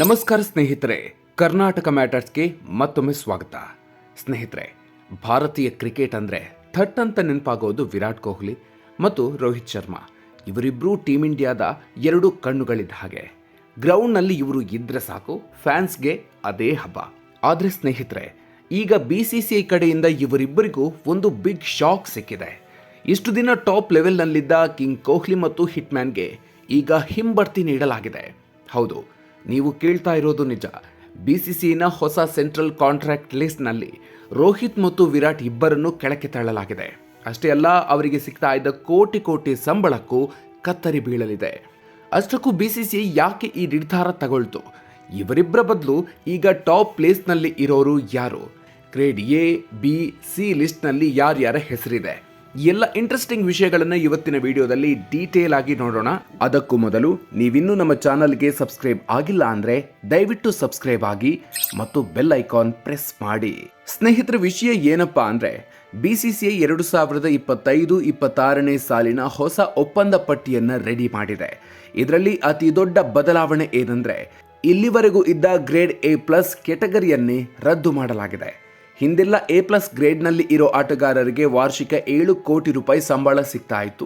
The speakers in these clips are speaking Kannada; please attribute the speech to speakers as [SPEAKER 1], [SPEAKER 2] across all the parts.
[SPEAKER 1] ನಮಸ್ಕಾರ ಸ್ನೇಹಿತರೆ, ಕರ್ನಾಟಕ ಮ್ಯಾಟರ್ಸ್ಗೆ ಮತ್ತೊಮ್ಮೆ ಸ್ವಾಗತ. ಸ್ನೇಹಿತರೆ, ಭಾರತೀಯ ಕ್ರಿಕೆಟ್ ಅಂದರೆ ಥಟ್ ಅಂತ ನೆನಪಾಗೋದು ವಿರಾಟ್ ಕೊಹ್ಲಿ ಮತ್ತು ರೋಹಿತ್ ಶರ್ಮಾ. ಇವರಿಬ್ಬರೂ ಟೀಮ್ ಇಂಡಿಯಾದ ಎರಡು ಕಣ್ಣುಗಳಿದ್ದ ಹಾಗೆ. ಗ್ರೌಂಡ್ನಲ್ಲಿ ಇವರು ಇದ್ರೆ ಸಾಕು, ಫ್ಯಾನ್ಸ್ಗೆ ಅದೇ ಹಬ್ಬ. ಆದರೆ ಸ್ನೇಹಿತರೆ, ಈಗ BCCI ಕಡೆಯಿಂದ ಇವರಿಬ್ಬರಿಗೂ ಒಂದು ಬಿಗ್ ಶಾಕ್ ಸಿಕ್ಕಿದೆ. ಇಷ್ಟು ದಿನ ಟಾಪ್ ಲೆವೆಲ್ನಲ್ಲಿದ್ದ ಕಿಂಗ್ ಕೊಹ್ಲಿ ಮತ್ತು ಹಿಟ್ಮ್ಯಾನ್ಗೆ ಈಗ ಹಿಂಬಡ್ತಿ ನೀಡಲಾಗಿದೆ. ಹೌದು, ನೀವು ಕೇಳ್ತಾ ಇರೋದು ನಿಜ. BCCIನ ಹೊಸ ಸೆಂಟ್ರಲ್ ಕಾಂಟ್ರಾಕ್ಟ್ ಲಿಸ್ಟ್ನಲ್ಲಿ ರೋಹಿತ್ ಮತ್ತು ವಿರಾಟ್ ಇಬ್ಬರನ್ನು ಕೆಳಕ್ಕೆ ತಳ್ಳಲಾಗಿದೆ. ಅಷ್ಟೇ ಅಲ್ಲ, ಅವರಿಗೆ ಸಿಗ್ತಾ ಇದ್ದ ಕೋಟಿ ಸಂಬಳಕ್ಕೂ ಕತ್ತರಿ ಬೀಳಲಿದೆ. ಅಷ್ಟಕ್ಕೂ BCCI ಯಾಕೆ ಈ ನಿರ್ಧಾರ ತಗೊಳ್ತು? ಇವರಿಬ್ಬರ ಬದಲು ಈಗ ಟಾಪ್ ಪ್ಲೇಸ್ನಲ್ಲಿ ಇರೋರು ಯಾರು? ಗ್ರೇಡ್ A, B, C ಲಿಸ್ಟ್ನಲ್ಲಿ ಯಾರ್ಯಾರ ಹೆಸರಿದೆ? ಎಲ್ಲ ಇಂಟ್ರೆಸ್ಟಿಂಗ್ ವಿಷಯಗಳನ್ನು ಇವತ್ತಿನ ವಿಡಿಯೋದಲ್ಲಿ ಡೀಟೇಲ್ ಆಗಿ ನೋಡೋಣ. ಅದಕ್ಕೂ ಮೊದಲು ನೀವಿನ್ನೂ ನಮ್ಮ ಚಾನಲ್ಗೆ ಸಬ್ಸ್ಕ್ರೈಬ್ ಆಗಿಲ್ಲ ಅಂದ್ರೆ ದಯವಿಟ್ಟು ಸಬ್ಸ್ಕ್ರೈಬ್ ಆಗಿ ಮತ್ತು ಬೆಲ್ ಐಕಾನ್ ಪ್ರೆಸ್ ಮಾಡಿ. ಸ್ನೇಹಿತರ, ವಿಷಯ ಏನಪ್ಪಾ ಅಂದ್ರೆ BCCI 2025-26ನೇ ಸಾಲಿನ ಹೊಸ ಒಪ್ಪಂದ ಪಟ್ಟಿಯನ್ನ ರೆಡಿ ಮಾಡಿದೆ. ಇದರಲ್ಲಿ ಅತಿ ದೊಡ್ಡ ಬದಲಾವಣೆ ಏನಂದ್ರೆ ಇಲ್ಲಿವರೆಗೂ ಇದ್ದ ಗ್ರೇಡ್ A+ ಕೆಟಗರಿಯನ್ನೇ ರದ್ದು ಮಾಡಲಾಗಿದೆ. ಹಿಂದೆಲ್ಲ A+ ಗ್ರೇಡ್ನಲ್ಲಿ ಇರೋ ಆಟಗಾರರಿಗೆ ವಾರ್ಷಿಕ 7 ಕೋಟಿ ರೂಪಾಯಿ ಸಂಬಳ ಸಿಗ್ತಾ ಇತ್ತು.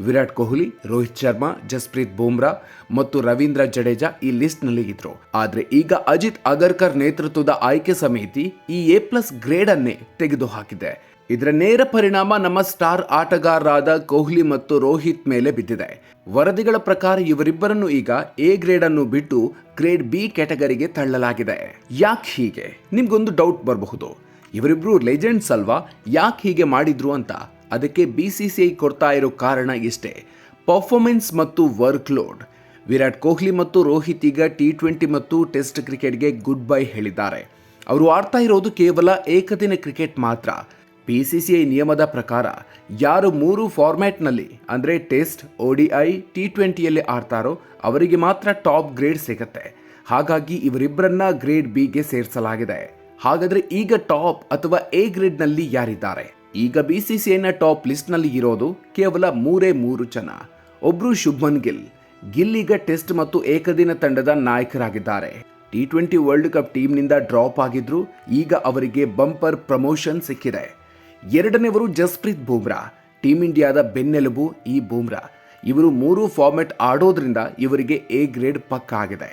[SPEAKER 1] ವಿರಾಟ್ ಕೊಹ್ಲಿ, ರೋಹಿತ್ ಶರ್ಮಾ, ಜಸ್ಪ್ರೀತ್ ಬೂಮ್ರಾ ಮತ್ತು ರವೀಂದ್ರ ಜಡೇಜಾ ಈ ಲಿಸ್ಟ್ನಲ್ಲಿ ಇದ್ರು. ಆದ್ರೆ ಈಗ ಅಜಿತ್ ಅಗರ್ಕರ್ ನೇತೃತ್ವದ ಆಯ್ಕೆ ಸಮಿತಿ ಈ A+ ಗ್ರೇಡ್ ಅನ್ನೇ ತೆಗೆದುಹಾಕಿದೆ. ಇದರ ನೇರ ಪರಿಣಾಮ ನಮ್ಮ ಸ್ಟಾರ್ ಆಟಗಾರರಾದ ಕೊಹ್ಲಿ ಮತ್ತು ರೋಹಿತ್ ಮೇಲೆ ಬಿದ್ದಿದೆ. ವರದಿಗಳ ಪ್ರಕಾರ ಇವರಿಬ್ಬರನ್ನು ಈಗ A ಗ್ರೇಡ್ ಅನ್ನು ಬಿಟ್ಟು ಗ್ರೇಡ್ B ಕ್ಯಾಟಗರಿಗೆ ತಳ್ಳಲಾಗಿದೆ. ಯಾಕೆ ಹೀಗೆ? ನಿಮ್ಗೊಂದು ಡೌಟ್ ಬರಬಹುದು, ಇವರಿಬ್ರು ಲೆಜೆಂಡ್ಸ್ ಅಲ್ವಾ, ಯಾಕೆ ಹೀಗೆ ಮಾಡಿದ್ರು ಅಂತ. ಅದಕ್ಕೆ BCCI ಕೊಡ್ತಾ ಇರೋ ಕಾರಣ ಇಷ್ಟೇ: ಪರ್ಫಾರ್ಮೆನ್ಸ್ ಮತ್ತು ವರ್ಕ್ ಲೋಡ್. ವಿರಾಟ್ ಕೊಹ್ಲಿ ಮತ್ತು ರೋಹಿತ್ ಈಗ T20 ಮತ್ತು ಟೆಸ್ಟ್ ಕ್ರಿಕೆಟ್ಗೆ ಗುಡ್ ಬೈ ಹೇಳಿದ್ದಾರೆ. ಅವರು ಆಡ್ತಾ ಇರೋದು ಕೇವಲ ಏಕದಿನ ಕ್ರಿಕೆಟ್ ಮಾತ್ರ. BCCI ನಿಯಮದ ಪ್ರಕಾರ ಯಾರು 3 ಫಾರ್ಮ್ಯಾಟ್ನಲ್ಲಿ ಅಂದರೆ ಟೆಸ್ಟ್, ODI, T20ಯಲ್ಲಿ ಆಡ್ತಾರೋ ಅವರಿಗೆ ಮಾತ್ರ ಟಾಪ್ ಗ್ರೇಡ್ ಸಿಗುತ್ತೆ. ಹಾಗಾಗಿ ಇವರಿಬ್ಬರನ್ನ ಗ್ರೇಡ್ Bಗೆ ಸೇರಿಸಲಾಗಿದೆ. ಹಾಗಾದ್ರೆ ಈಗ ಟಾಪ್ ಅಥವಾ A ಗ್ರೇಡ್ನಲ್ಲಿ ಯಾರಿದ್ದಾರೆ? ಈಗ BCCIನ ಟಾಪ್ ಲಿಸ್ಟ್ನಲ್ಲಿ ಇರೋದು ಕೇವಲ 3 ಜನ. ಒಬ್ರು ಶುಭ್ಮನ್ ಗಿಲ್. ಗಿಲ್ ಈಗ ಟೆಸ್ಟ್ ಮತ್ತು ಏಕದಿನ ತಂಡದ ನಾಯಕರಾಗಿದ್ದಾರೆ. T20 ವರ್ಲ್ಡ್ ಕಪ್ ಟೀಮ್ನಿಂದ ಡ್ರಾಪ್ ಆಗಿದ್ರು, ಈಗ ಅವರಿಗೆ ಬಂಪರ್ ಪ್ರಮೋಷನ್ ಸಿಕ್ಕಿದೆ. ಎರಡನೇವರು ಜಸ್ಪ್ರೀತ್ ಬೂಮ್ರಾ. ಟೀಮ್ ಇಂಡಿಯಾದ ಬೆನ್ನೆಲುಬು ಈ ಬೂಮ್ರಾ. ಇವರು 3 ಫಾರ್ಮ್ಯಾಟ್ ಆಡೋದ್ರಿಂದ ಇವರಿಗೆ A ಗ್ರೇಡ್ ಪಕ್ಕಾ ಆಗಿದೆ.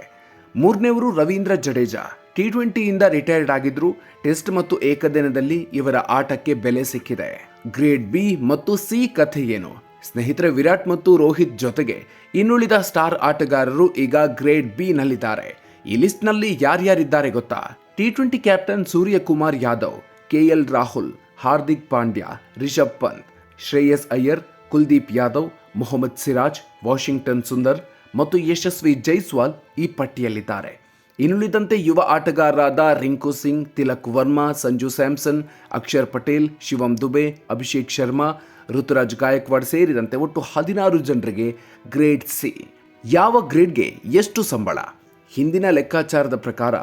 [SPEAKER 1] ಮೂರನೇವರು ರವೀಂದ್ರ ಜಡೇಜಾ. T20ಯಿಂದ ರಿಟೈರ್ಡ್ ಆಗಿದ್ರು. ಟೆಸ್ಟ್ ಮತ್ತು ಏಕದಿನದಲ್ಲಿ ಇವರ ಆಟಕ್ಕೆ ಬೆಲೆ ಸಿಕ್ಕಿದೆ. ಗ್ರೇಡ್ B ಮತ್ತು C ಕಥೆ ಏನು? ಸ್ನೇಹಿತರೆ, ವಿರಾಟ್ ಮತ್ತು ರೋಹಿತ್ ಜೊತೆಗೆ ಇನ್ನುಳಿದ ಸ್ಟಾರ್ ಆಟಗಾರರು ಈಗ ಗ್ರೇಡ್ B ನಲ್ಲಿದ್ದಾರೆ. ಈ ಲಿಸ್ಟ್ ನಲ್ಲಿ ಯಾರ್ಯಾರಿದ್ದಾರೆ ಗೊತ್ತಾ? T20 captain Suryakumar Yadav, KL Rahul, Hardik Pandya, Rishabh Pant, Shreyas Iyer, Kuldeep Yadav, Mohammed Siraj, Washington Sundar ಮತ್ತು ಯಶಸ್ವಿ ಜೈಸ್ವಾಲ್ ಈ ಪಟ್ಟಿಯಲ್ಲಿದ್ದಾರೆ. ಇನ್ನುಳಿದಂತೆ ಯುವ ಆಟಗಾರರಾದ ರಿಂಕು ಸಿಂಗ್, ತಿಲಕ್ ವರ್ಮಾ, ಸಂಜು ಸ್ಯಾಮ್ಸನ್, ಅಕ್ಷರ್ ಪಟೇಲ್, ಶಿವಮ್ ದುಬೆ, ಅಭಿಷೇಕ್ ಶರ್ಮಾ, ಋತುರಾಜ್ ಗಾಯಕ್ವಾಡ್ ಸೇರಿದಂತೆ ಒಟ್ಟು 16 ಜನರಿಗೆ ಗ್ರೇಡ್ C. ಯಾವ ಗ್ರೇಡ್ಗೆ ಎಷ್ಟು ಸಂಬಳ? ಹಿಂದಿನ ಲೆಕ್ಕಾಚಾರದ ಪ್ರಕಾರ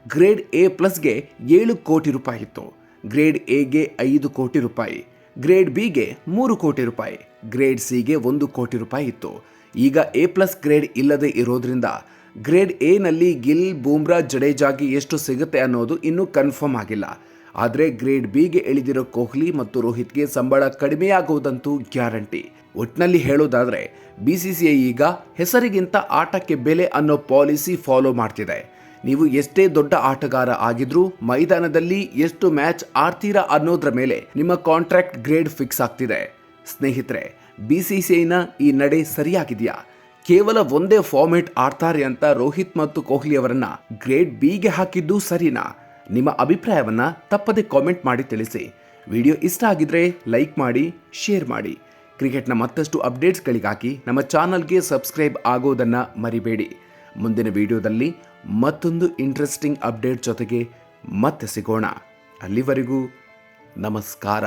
[SPEAKER 1] ಗ್ರೇಡ್ A+ಗೆ 7 ಕೋಟಿ ರೂಪಾಯಿ ಇತ್ತು, ಗ್ರೇಡ್ Aಗೆ 5 ಕೋಟಿ ರೂಪಾಯಿ, ಗ್ರೇಡ್ Bಗೆ 3 ಕೋಟಿ ರೂಪಾಯಿ, ಗ್ರೇಡ್ Cಗೆ 1 ಕೋಟಿ ರೂಪಾಯಿ ಇತ್ತು. ಈಗ A+ ಗ್ರೇಡ್ ಇಲ್ಲದೆ ಇರೋದ್ರಿಂದ ಗ್ರೇಡ್ A ನಲ್ಲಿ ಗಿಲ್, ಬೂಮ್ರಾ, ಜಡೇಜಾಗಿ ಎಷ್ಟು ಸಿಗುತ್ತೆ ಅನ್ನೋದು ಇನ್ನೂ ಕನ್ಫರ್ಮ್ ಆಗಿಲ್ಲ. ಆದರೆ ಗ್ರೇಡ್ Bಗೆ ಇಳಿದಿರೋ ಕೊಹ್ಲಿ ಮತ್ತು ರೋಹಿತ್ಗೆ ಸಂಬಳ ಕಡಿಮೆಯಾಗುವುದಂತೂ ಗ್ಯಾರಂಟಿ. ಒಟ್ನಲ್ಲಿ ಹೇಳೋದಾದ್ರೆ BCCI ಈಗ ಹೆಸರಿಗಿಂತ ಆಟಕ್ಕೆ ಬೆಲೆ ಅನ್ನೋ ಪಾಲಿಸಿ ಫಾಲೋ ಮಾಡ್ತಿದೆ. ನೀವು ಎಷ್ಟೇ ದೊಡ್ಡ ಆಟಗಾರ ಆಗಿದ್ರೂ ಮೈದಾನದಲ್ಲಿ ಎಷ್ಟು ಮ್ಯಾಚ್ ಆಡ್ತೀರಾ ಅನ್ನೋದ್ರ ಮೇಲೆ ನಿಮ್ಮ ಕಾಂಟ್ರಾಕ್ಟ್ ಗ್ರೇಡ್ ಫಿಕ್ಸ್ ಆಗ್ತಿದೆ. ಸ್ನೇಹಿತರೆ, BCCIನ ಈ ನಡೆ ಸರಿಯಾಗಿದೆಯಾ? ಕೇವಲ ಒಂದೇ ಫಾರ್ಮ್ಯಾಟ್ ಆಡ್ತಾರೆ ಅಂತ ರೋಹಿತ್ ಮತ್ತು ಕೊಹ್ಲಿ ಅವರನ್ನ ಗ್ರೇಡ್ Bಗೆ ಹಾಕಿದ್ದು ಸರಿನಾ? ನಿಮ್ಮ ಅಭಿಪ್ರಾಯವನ್ನ ತಪ್ಪದೆ ಕಾಮೆಂಟ್ ಮಾಡಿ ತಿಳಿಸಿ. ವಿಡಿಯೋ ಇಷ್ಟ ಆಗಿದ್ರೆ ಲೈಕ್ ಮಾಡಿ, ಶೇರ್ ಮಾಡಿ. ಕ್ರಿಕೆಟ್ನ ಮತ್ತಷ್ಟು ಅಪ್ಡೇಟ್ಸ್ಗಳಿಗಾಗಿ ನಮ್ಮ ಚಾನಲ್ಗೆ ಸಬ್ಸ್ಕ್ರೈಬ್ ಆಗೋದನ್ನ ಮರಿಬೇಡಿ. ಮುಂದಿನ ವಿಡಿಯೋದಲ್ಲಿ ಮತ್ತೊಂದು ಇಂಟ್ರೆಸ್ಟಿಂಗ್ ಅಪ್ಡೇಟ್ ಜೊತೆಗೆ ಮತ್ತೆ ಸಿಗೋಣ. ಅಲ್ಲಿವರೆಗೂ ನಮಸ್ಕಾರ.